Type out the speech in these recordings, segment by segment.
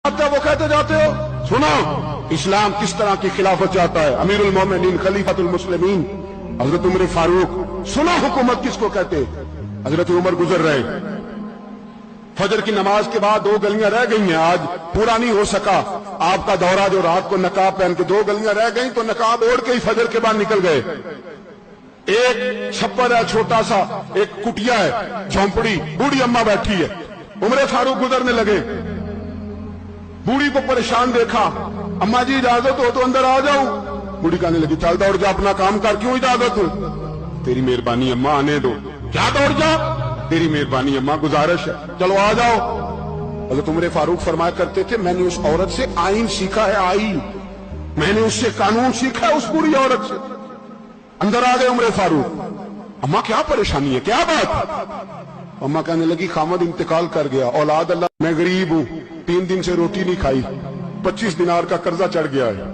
وہ کہتے جاتے ہو سنو اسلام کس طرح کی خلافت چاہتا ہے، امیر المومنین خلیفۃ المسلمین حضرت عمر فاروق. سنو حکومت کس کو کہتے. حضرت عمر گزر رہے، فجر کی نماز کے بعد 2 گلیاں رہ گئی ہیں، آج پورا نہیں ہو سکا آپ کا دورہ، جو رات کو نقاب پہن کے 2 گلیاں رہ گئی تو نقاب اوڑھ کے ہی فجر کے بعد نکل گئے. ایک چھپر ہے چھوٹا سا، ایک کٹیا ہے جھونپڑی، بوڑھی اماں بیٹھی ہے. عمر فاروق گزرنے لگے، بوڑھی کو پریشان دیکھا، اماں جی اجازت ہو تو اندر آ جاؤں. بوڑھی کہنے لگی چل دوڑ جا اپنا کام کر، کیوں اجازت ہو. تیری مہربانی اماں آنے دو. کیا دوڑ جا، تیری مہربانی اماں گزارش ہے چلو آ جاؤ. حضرت عمر فاروق فرمایا کرتے تھے میں نے اس عورت سے آئین سیکھا ہے، آئین، میں نے اس سے قانون سیکھا ہے، اس بوڑھی عورت سے. اندر آ گئے عمر فاروق. اماں کیا پریشانی ہے، کیا بات. اماں کہنے لگی خامد انتقال کر گیا، اولاد اللہ، میں غریب ہوں، 3 دن سے روٹی نہیں کھائی، 25 دینار کا قرضہ چڑھ گیا ہے،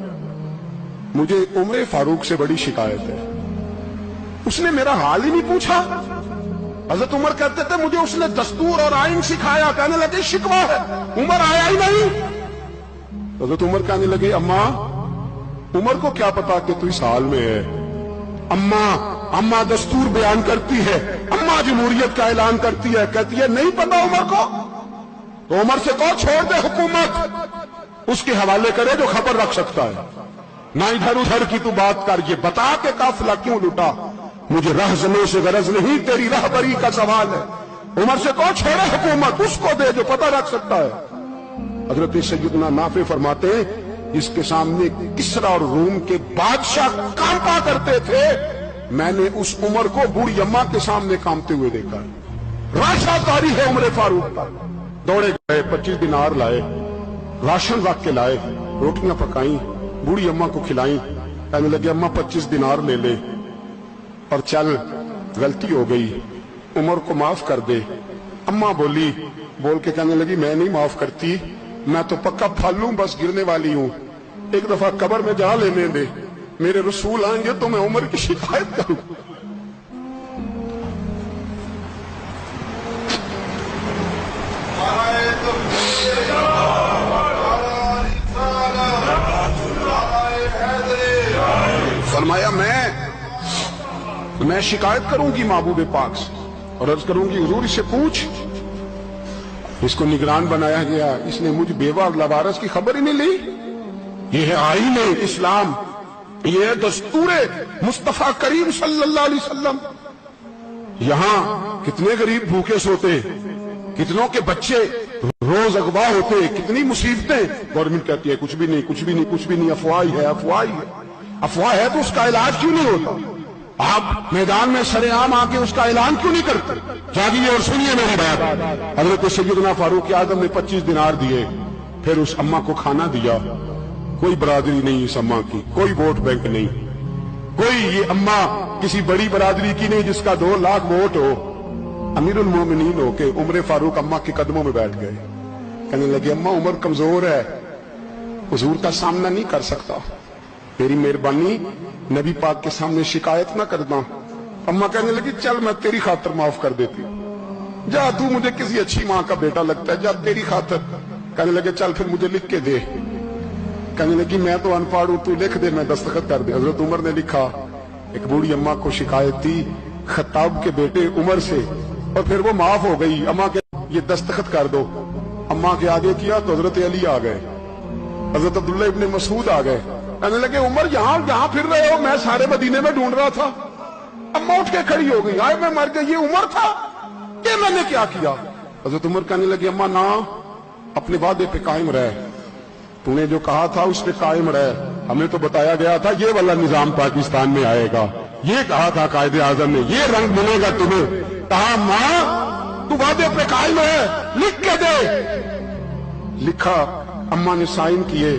مجھے عمر فاروق سے بڑی شکایت ہے. اس نے میرا حال ہی نہیں پوچھا. حضرت عمر کہتے تھے مجھے اس نے دستور اور آئین سکھایا. کہنے لگے شکوہ ہے، عمر آیا ہی نہیں. حضرت عمر کہنے لگے اماں عمر کو کیا پتا کہ تو اس حال میں ہے. اماں دستور بیان کرتی ہے، اماں جمہوریت کا اعلان کرتی ہے، کہتی ہے نہیں پتا عمر کو. تو عمر سے کہو چھوڑ دے حکومت، اس کے حوالے کرے جو خبر رکھ سکتا ہے، نہ ادھر ادھر کی تو بات کر. یہ بتا کہ قافلہ کیوں لٹا، مجھے رہزنوں سے غرض نہیں، تیری رہبری کا سوال ہے. عمر سے کہو چھوڑے حکومت، اس کو دے جو پتہ رکھ سکتا ہے. حضرت سیدنا نافع فرماتے ہیں اس کے سامنے کسرا اور روم کے بادشاہ کانپا کرتے تھے، میں نے اس عمر کو بوڑھی اماں کے سامنے کامتے ہوئے دیکھا. راشا کاری ہے عمر فاروق کا. دوڑے گئے، 25 دینار لائے، راشن رکھ کے لائے، روٹیاں پکائیں، بوڑھی اماں کو کھلائیں. کہنے لگے اماں 25 دینار لے لے اور چل، غلطی ہو گئی، عمر کو معاف کر دے. اماں بول کے کہنے لگی میں نہیں معاف کرتی، میں تو پکا پھل ہوں، بس گرنے والی ہوں، ایک دفعہ قبر میں جا لینے دے، میرے رسول آئیں گے تو میں عمر کی شکایت کروں. فرمایا میں شکایت کروں گی محبوب پاک سے اور عرض کروں گی حضور اس سے پوچھ. اس کو نگران بنایا گیا، اس نے مجھ بیوہ اور لوارث کی خبر ہی نہیں لی. یہ ہے آئین اسلام، یہ ہے دستور مصطفیٰ کریم صلی اللہ علیہ وسلم. یہاں کتنے غریب بھوکے سوتے، کتنوں کے بچے روز اغوا ہوتے، کتنی مصیبتیں. گورنمنٹ کہتی ہے کچھ بھی نہیں کچھ بھی نہیں کچھ بھی نہیں، افواہ ہی ہے افواہ ہی ہے. افواہ ہے تو اس کا علاج کیوں نہیں ہوتا؟ آپ میدان میں سرے عام آ کے اس کا اعلان کیوں نہیں کرتے؟ جاگیے اور سنیے میری بات. حضرت سیدنا فاروق اعظم نے 25 دینار دیے، پھر اس اماں کو کھانا دیا. کوئی برادری نہیں اس اماں کی، کوئی ووٹ بینک نہیں، کوئی یہ اماں کسی بڑی برادری کی نہیں جس کا 2 لاکھ ووٹ ہو. امیر المومنین ہو کے عمر فاروق اماں کے قدموں میں بیٹھ گئے. کہنے لگے اماں عمر کمزور ہے، حضور کا سامنا نہیں کر سکتا، تیری مہربانی نبی پاک کے سامنے شکایت نہ کرنا. اماں کہنے لگی چل میں تیری خاطر معاف کر دیتی ہوں، جا تو مجھے کسی اچھی ماں کا بیٹا لگتا ہے، جا تیری خاطر. کہنے لگے چل پھر مجھے لکھ کے دے. کہنے لگی میں تو ان پڑھ ہوں، تو لکھ دے میں دستخط کر دے. حضرت عمر نے لکھا. ایک بوڑھی اماں کو شکایت تھی خطاب کے بیٹے عمر سے، اور پھر وہ معاف ہو گئی. اماں کہ یہ دستخط کر دو. اماں کے آگے کیا تو حضرت علی آ گئے، حضرت عبداللہ ابن مسعود آ گئے. کہنے لگے عمر یہاں پھر رہے ہو، میں سارے مدینے میں ڈھونڈ رہا تھا. اماں اٹھ کے کھڑی ہو گئی، آئے میں مر گئی، یہ عمر تھا کہ میں نے کیا کیا. حضرت عمر کہنے لگے اماں نہ، اپنے وعدے پہ قائم رہ، تو نے جو کہا تھا اس پہ قائم رہ. ہمیں تو بتایا گیا تھا یہ والا نظام پاکستان میں آئے گا، یہ کہا تھا قائد اعظم نے، یہ رنگ ملے گا تمہیں. کہا ماں تو وعدے پہ قائم ہے، لکھ کے دے. لکھا، اماں نے سائن کیے.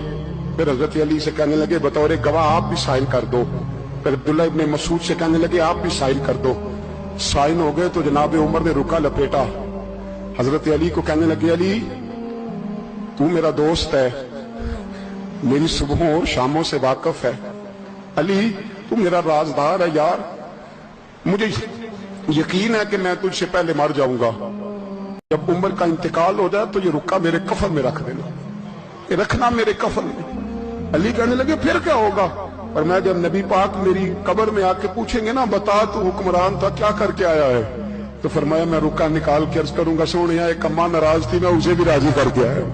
پھر حضرت علی سے کہنے لگے بطور گواہ آپ بھی سائن کر دو. پھر عبداللہ ابن مسعود سے کہنے لگے آپ بھی سائن کر دو. سائن ہو گئے تو جناب عمر نے رکا لپیٹا. حضرت علی کو کہنے لگے علی تو میرا دوست ہے، میری صبحوں اور شاموں سے واقف ہے، علی تو میرا رازدار ہے یار، مجھے یقین ہے کہ میں تجھ سے پہلے مر جاؤں گا. جب عمر کا انتقال ہو جائے تو یہ رکا میرے کفن میں رکھ دینا. کہ رکھنا میرے کفن میں۔ علی کہنے لگے پھر کیا ہوگا؟ اور میں جب نبی پاک میری قبر میں آ کے پوچھیں گے نا بتا تو حکمران تھا کیا کر کے آیا ہے، تو فرمایا میں رکا نکال کے عرض کروں گا سونے ایک اماں ناراض تھی میں اسے بھی راضی کر کے آیا۔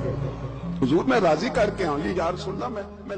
حضور میں راضی کر کے آؤں، یہ یا رسول اللہ میں